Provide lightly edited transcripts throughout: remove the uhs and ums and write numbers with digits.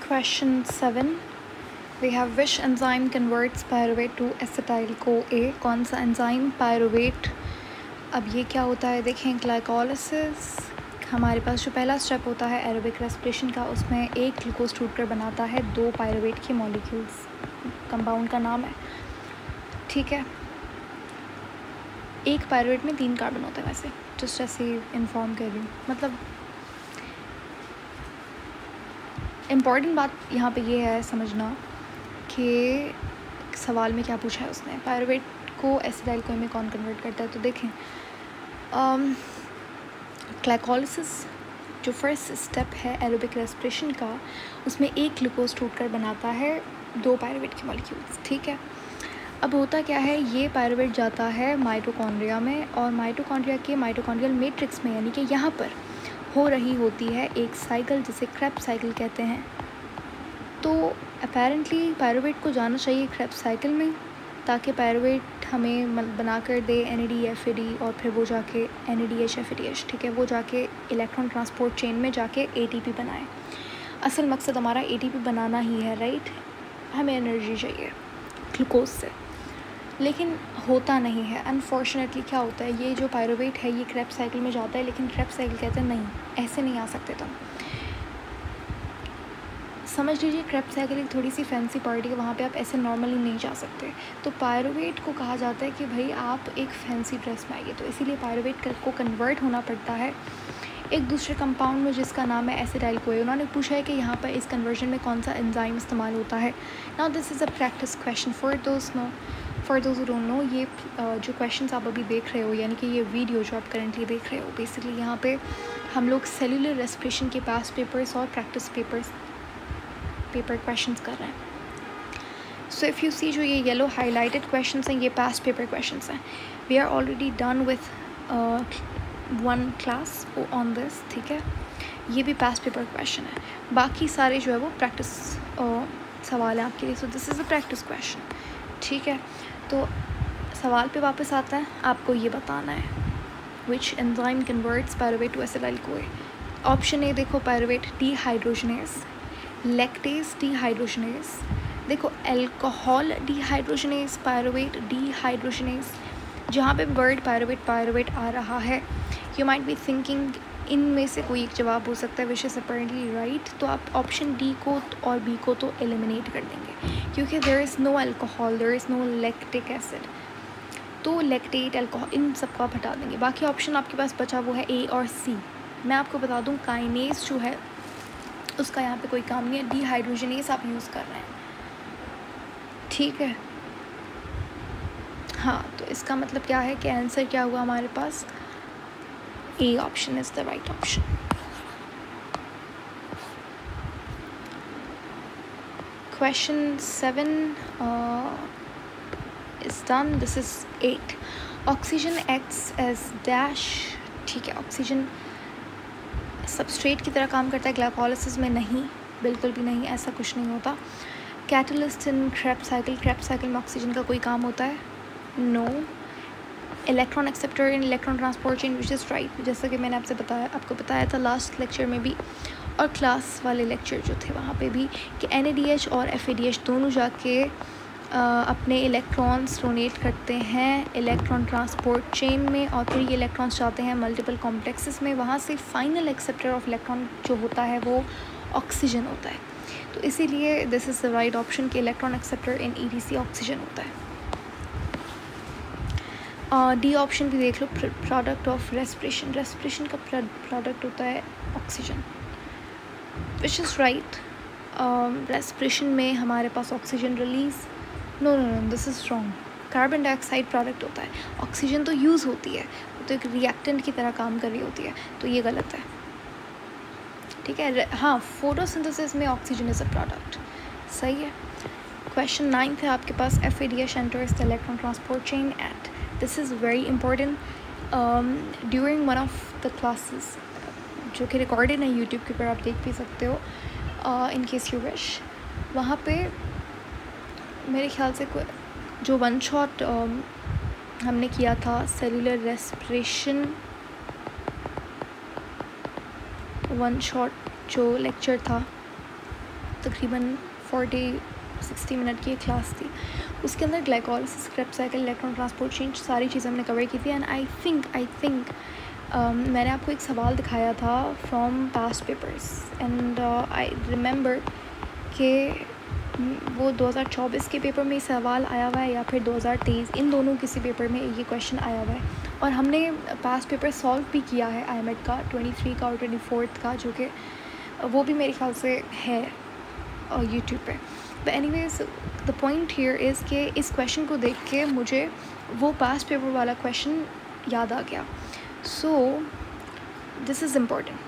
Question 7. We have which enzyme converts pyruvate to acetyl-CoA? कौन सा enzyme pyruvate? अब ये क्या होता है देखें, ग्लाइकोलिसिस हमारे पास जो पहला स्टेप होता है एरोबिक रेस्पिरेशन का, उसमें एक ग्लूकोज टूटकर बनाता है दो पायरुवेट के मॉलिक्यूल्स, कंपाउंड का नाम है, ठीक है। एक पायरुवेट में 3 कार्बन होते हैं, वैसे जस्ट ऐसे इन्फॉर्म कर रही हूँ। मतलब इम्पॉर्टेंट बात यहाँ पे ये है समझना कि सवाल में क्या पूछा है उसने, पायरुवेट को एसिटाइल-CoA में कौन कन्वर्ट करता है। तो देखें, ग्लाइकोलिसिस जो फर्स्ट स्टेप है एरोबिक रेस्पिरेशन का, उसमें एक ग्लूकोज टूटकर बनाता है 2 पायरुवेट के मॉलिक्यूल्स, ठीक है। अब होता क्या है, ये पायरुवेट जाता है माइटोकॉन्ड्रिया में, और माइटोकॉन्ड्रिया के माइटोकॉन्ड्रियल मैट्रिक्स में, यानी कि यहाँ पर हो रही होती है एक साइकिल जिसे क्रेब्स साइकिल कहते हैं। तो अपेरेंटली पायरुवेट को जाना चाहिए क्रेब्स साइकिल में, ताकि पायरुवेट हमें बना कर दे NAD, और फिर वो जाके NADH, ठीक है, वो जाके इलेक्ट्रॉन ट्रांसपोर्ट चेन में जाके ATP बनाए। असल मकसद हमारा ATP बनाना ही है, राइट। हमें एनर्जी चाहिए ग्लूकोज से, लेकिन होता नहीं है। अनफॉर्चुनेटली क्या होता है, ये जो पायरुवेट है ये क्रेब्स साइकिल में जाता है, लेकिन क्रेब्स साइकिल कहते हैं नहीं, ऐसे नहीं आ सकते तुम। समझ लीजिए क्रेब्स साइकिल एक थोड़ी सी फैंसी पार्टी है, वहाँ पे आप ऐसे नॉर्मली नहीं जा सकते। तो पायरुवेट को कहा जाता है कि भाई आप एक फैंसी ड्रेस में आइए, तो इसीलिए पायरुवेट को कन्वर्ट होना पड़ता है एक दूसरे कंपाउंड में जिसका नाम है एसिटाइल-CoA। उन्होंने पूछा है कि यहाँ पर इस कन्वर्जन में कौन सा एंजाइम इस्तेमाल होता है। Now this is a practice question for those who don't know. ये जो क्वेश्चंस आप अभी देख रहे हो, यानी कि ये वीडियो जो आप करंटली देख रहे हो, बेसिकली यहाँ पे हम लोग सेलुलर रेस्पिरेशन के पास्ट पेपर्स और प्रैक्टिस पेपर क्वेश्चंस कर रहे हैं। सो इफ़ यू सी, जो ये येलो हाईलाइटेड क्वेश्चंस हैं, ये पास्ट पेपर क्वेश्चंस हैं। We are already done with 1 class on this, ठीक है। ये भी पास्ट पेपर क्वेश्चन है, बाकी सारे जो है वो प्रैक्टिस सवाल है आपके लिए। So this is a practice question, ठीक है। तो सवाल पे वापस आता है, आपको ये बताना है which enzyme converts pyruvate to acetyl CoA. Option A देखो, पायरुवेट डीहाइड्रोजनेज, लैक्टेज डीहाइड्रोजनेज, देखो अल्कोहल डीहाइड्रोजनेज, पायरुवेट डीहाइड्रोजनेज। जहाँ पे वर्ड पायरुवेट आ रहा है, यू माइट बी थिंकिंग इनमें से कोई एक जवाब हो सकता है विच इज़ अपेरेंटली राइट। तो आप ऑप्शन डी को और बी को तो एलिमिनेट कर देंगे, क्योंकि there is no alcohol, there is no lactic acid. तो लैक्टेट, अल्कोहल, इन सब को आप हटा देंगे। बाकी ऑप्शन आपके पास बचा वो है ए और सी। मैं आपको बता दूँ, काइनेज जो है उसका यहाँ पे कोई काम नहीं है, डीहाइड्रोजनेज आप यूज़ कर रहे हैं, ठीक है। हाँ, तो इसका मतलब क्या है कि आंसर क्या हुआ हमारे पास, A option is the right option. Question 7 is done. This is 8. Oxygen acts as dash, ठीक है। ऑक्सीजन सबस्ट्रेट की तरह काम करता है, ग्लाइकोलिसिस में नहीं, बिल्कुल भी नहीं, ऐसा कुछ नहीं होता। कैटलिस्ट इन क्रेब्स साइकिल में ऑक्सीजन का कोई काम होता है, no. Electron acceptor in electron transport chain, which is right, जैसा कि मैंने आपको बताया था लास्ट लेक्चर में भी, और क्लास वाले लेक्चर जो थे वहाँ पे भी, कि NADH और FADH दोनों जाके अपने इलेक्ट्रॉन्स डोनेट करते हैं इलेक्ट्रॉन ट्रांसपोर्ट चेन में, और फिर ये इलेक्ट्रॉन्स जाते हैं मल्टीपल कॉम्प्लेक्सेस में। वहाँ से फाइनल एक्सेप्टर ऑफ इलेक्ट्रॉन जो होता है वो ऑक्सीजन होता है। तो इसीलिए this is the right option कि electron acceptor in EDC oxygen होता है। डी ऑप्शन भी देख लो, प्रोडक्ट ऑफ रेस्पिरेशन का प्रोडक्ट होता है oxygen, which is right. Respiration में हमारे पास oxygen release, no, this is wrong. Carbon dioxide product होता है, ऑक्सीजन तो यूज़ होती है, तो एक रिएक्टेंट की तरह काम कर रही होती है, तो ये गलत है, ठीक है। हाँ, फोटोसिंथेसिस में ऑक्सीजन इज़ अ प्रोडक्ट, सही है। क्वेश्चन 9 है आपके पास, FADH enters the electron transport chain at, this is very important. During one of the classes जो कि रिकॉर्डेड है यूट्यूब के ऊपर, आप देख भी सकते हो, इन केस यू विश। वहाँ पे मेरे ख्याल से जो 1 शॉट हमने किया था सेलुलर रेस्पिरेशन, 1 शॉट जो लेक्चर था तकरीबन 40-60 मिनट की एक क्लास थी। उसके अंदर glycolysis, Krebs cycle, electron transport change, सारी चीज़ें हमने कवर की थी। एंड आई थिंक मैंने आपको एक सवाल दिखाया था from past papers, and I remember कि वो 2024 के पेपर में सवाल आया हुआ है या फिर 2023, इन दोनों किसी पेपर में ये क्वेश्चन आया हुआ है। और हमने पास्ट पेपर सॉल्व भी किया है IMET का 23 का और 24 का, जो कि वो भी मेरे ख्याल से है यूट्यूब पे। But anyways the point here is कि इस क्वेश्चन को देख के मुझे वो पास्ट पेपर वाला क्वेश्चन याद आ गया। सो दिस इज़ इम्पोर्टेंट,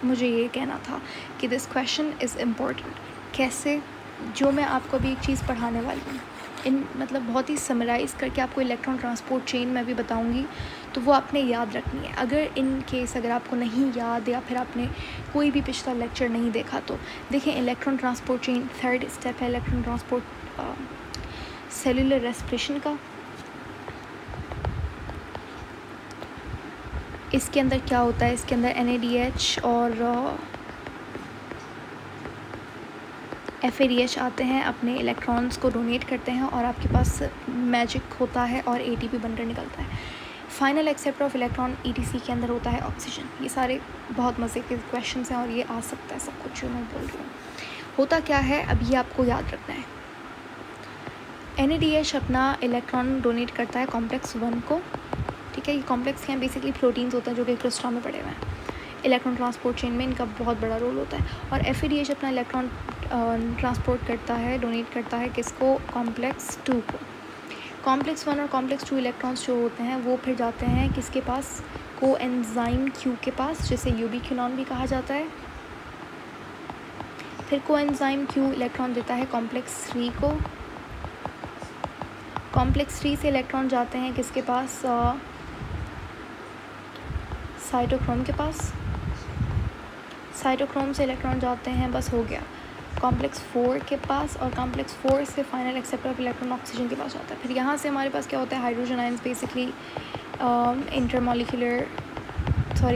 मुझे ये कहना था कि दिस क्वेश्चन इज़ इम्पोर्टेंट। कैसे? जो मैं आपको अभी एक चीज़ पढ़ाने वाली हूँ, इन मतलब बहुत ही समराइज़ करके आपको इलेक्ट्रॉन ट्रांसपोर्ट चेन में भी बताऊँगी, तो वो आपने याद रखनी है। अगर इन केस अगर आपको नहीं याद या फिर आपने कोई भी पिछला लेक्चर नहीं देखा तो देखें। Electron transport chain 3rd step है इलेक्ट्रॉन ट्रांसपोर्ट सेलुलर रेस्पिरेशन का। इसके अंदर क्या होता है? इसके अंदर NADH और FADH आते हैं, अपने इलेक्ट्रॉन्स को डोनेट करते हैं और आपके पास मैजिक होता है और ATP बनकर निकलता है। Final acceptor of electron ETC के अंदर होता है ऑक्सीजन। ये सारे बहुत मज़े के क्वेश्चन हैं और ये आ सकता है सब कुछ जो मैं बोल रही हूँ। होता क्या है अब ये आपको याद रखना है। NADH अपना इलेक्ट्रॉन डोनेट करता है कॉम्प्लेक्स 1 को, ठीक है। ये कॉम्प्लेक्स क्या है? बेसिकली प्रोटीन्स होते हैं जो कि क्रिस्टल में पड़े हुए हैं। इलेक्ट्रॉन ट्रांसपोर्ट चेन में इनका बहुत बड़ा रोल होता है। और FADH अपना इलेक्ट्रॉन ट्रांसपोर्ट करता है, डोनेट करता है किसको? कॉम्प्लेक्स 2 को। कॉम्प्लेक्स 1 और कॉम्प्लेक्स 2 इलेक्ट्रॉन्स जो होते हैं वो फिर जाते हैं किसके पास? कोएंजाइम Q के पास, जिसे यूबिक्विनॉन भी कहा जाता है। फिर कोएंजाइम Q इलेक्ट्रॉन देता है कॉम्प्लेक्स 3 को। कॉम्प्लेक्स 3 से इलेक्ट्रॉन जाते हैं किसके पास? साइटोक्रोम के पास। साइटोक्रोम से इलेक्ट्रॉन जाते हैं, बस हो गया, कॉम्प्लेक्स 4 के पास। और कॉम्प्लेक्स 4 से final acceptor of electron oxygen के पास जाता है। फिर यहाँ से हमारे पास क्या होता है? Hydrogen ions basically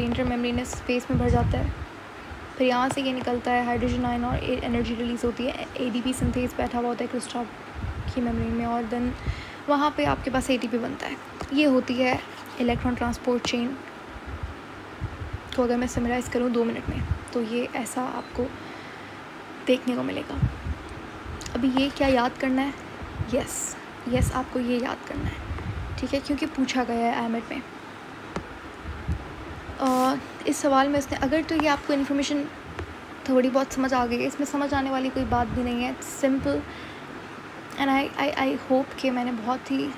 intermembranous space में भर जाता है। फिर यहाँ से ये निकलता है हाइड्रोजन आयन और एनर्जी रिलीज़ होती है। ADP सिंथेस बैठा हुआ होता है क्रिस्टल की मेम्ब्रेन में और देन वहाँ पे आपके पास ATP बनता है। ये होती है इलेक्ट्रॉन ट्रांसपोर्ट चेन को अगर मैं समराइज़ करूँ 2 मिनट में, तो ये ऐसा आपको देखने को मिलेगा। अभी ये क्या याद करना है? यस आपको ये याद करना है, ठीक है, क्योंकि पूछा गया है IMET में। इस सवाल में इसने अगर तो ये आपको इन्फॉर्मेशन थोड़ी बहुत समझ आ गई है, इसमें समझ आने वाली कोई बात भी नहीं है। It's simple and I hope कि मैंने बहुत ही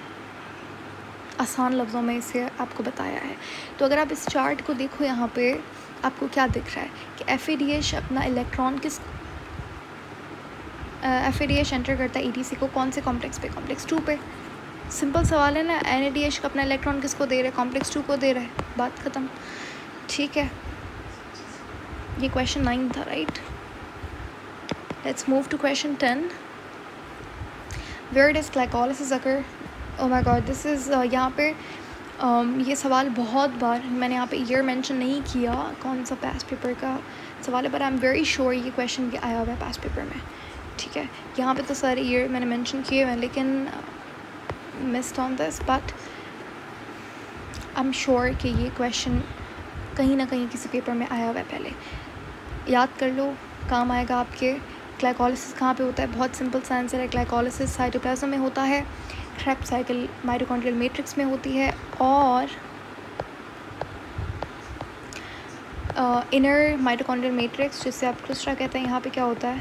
आसान लफ्ज़ों में इसे आपको बताया है। तो अगर आप इस चार्ट को देखो, यहाँ पे आपको क्या दिख रहा है कि FADH अपना इलेक्ट्रॉन FADH एंटर करता है ETC को कौन से कॉम्प्लेक्स पे? कॉम्प्लेक्स 2 पे। सिंपल सवाल है ना। NADH का अपना इलेक्ट्रॉन किसको दे रहा है? कॉम्प्लेक्स 2 को दे रहा है, बात ख़त्म, ठीक है। ये क्वेश्चन 9 था, right. Let's move to question 10। Where does glycolysis occur? Oh my God, this is यहाँ पे ये सवाल बहुत बार, मैंने यहाँ पे ईयर मेंशन नहीं किया कौन सा पास्ट पेपर का सवाल है, but I am very sure ये क्वेश्चन भी आया हुआ है पास्ट पेपर में, ठीक है। यहाँ पे तो सारे ईयर मैंने मेंशन किए हुए हैं, लेकिन missed on this, but I am sure कि ये क्वेश्चन कहीं ना कहीं किसी पेपर में आया हुआ है पहले। याद कर लो, काम आएगा आपके। ग्लाइकोलिसिस कहाँ पे होता है? बहुत सिंपल सा आंसर है। ग्लाइकोलिसिस साइटोप्लाज्म में होता है। क्रेब्स साइकिल माइटोकॉन्ड्रियल मैट्रिक्स में होती है और इनर माइटोकॉन्ड्रियल मैट्रिक्स, जिससे आप क्लस्टर कहते हैं, यहाँ पे क्या होता है?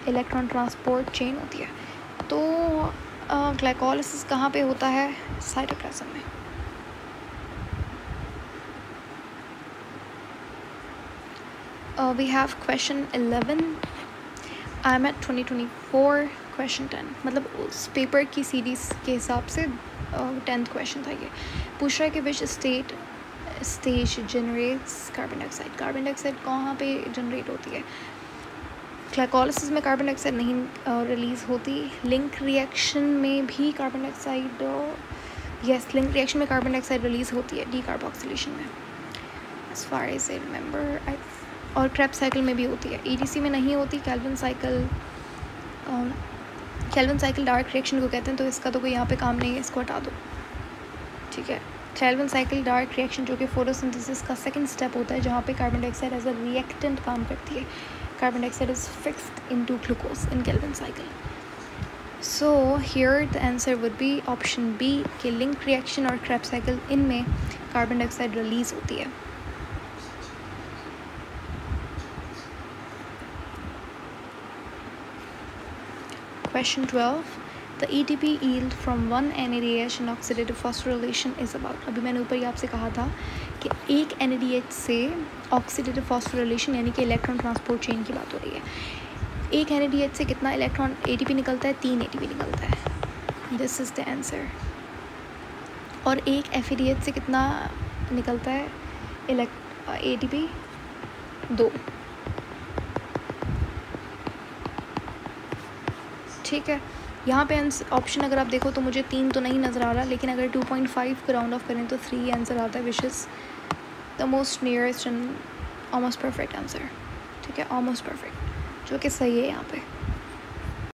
इलेक्ट्रॉन ट्रांसपोर्ट चेन होती है। तो ग्लाइकोलिसिस कहाँ पे होता है? साइटोप्लाज्म में। We have question 11, IMET 2024, question 10, मतलब उस पेपर की सीरीज़ के हिसाब से 10th क्वेश्चन था ये। पूछ रहा है कि which stage generates carbon dioxide. Carbon dioxide कहाँ पे जनरेट होती है? ग्लाइकोलिसिस में कार्बन डाइऑक्साइड नहीं रिलीज़ होती। लिंक रिएक्शन में भी कार्बन डाइऑक्साइड, लिंक रिएक्शन में कार्बन डाइऑक्साइड रिलीज़ होती है डीकार्बोक्सिलेशन में, as far as I remember, और क्रेब्स साइकिल में भी होती है, EDC में नहीं होती। केल्विन साइकिल डार्क रिएक्शन को कहते हैं, तो इसका तो कोई यहाँ पे काम नहीं है, इसको हटा दो, ठीक है। केल्विन साइकिल डार्क रिएक्शन जो कि फोटोसिंथेसिस का सेकंड स्टेप होता है, जहाँ पे carbon dioxide as a reactant काम करती है। Carbon dioxide is fixed into glucose in Calvin cycle. So here the answer would be option B कि लिंक रिएक्शन और क्रेब्स साइकिल, इनमें कार्बन डाइऑक्साइड रिलीज होती है। Question 12. The ATP yield from one NADH in oxidative phosphorylation is about. अभी मैंने ऊपर ही आपसे कहा था कि एक NADH से ऑक्सीडेटिव फॉस्फोरिलेशन यानी कि इलेक्ट्रॉन ट्रांसपोर्ट चेन की बात हो रही है। एक NADH से कितना इलेक्ट्रॉन ATP निकलता है? 3 ATP निकलता है। This is the answer. और एक FADH से कितना निकलता है ATP? 2, ठीक है। यहाँ पे ऑप्शन अगर आप देखो तो मुझे 3 तो नहीं नज़र आ रहा, लेकिन अगर 2.5 को राउंड ऑफ करें तो 3 आंसर आता है, which is the most nearest and almost perfect answer, ठीक है, ऑलमोस्ट परफेक्ट, जो कि सही है यहाँ पे।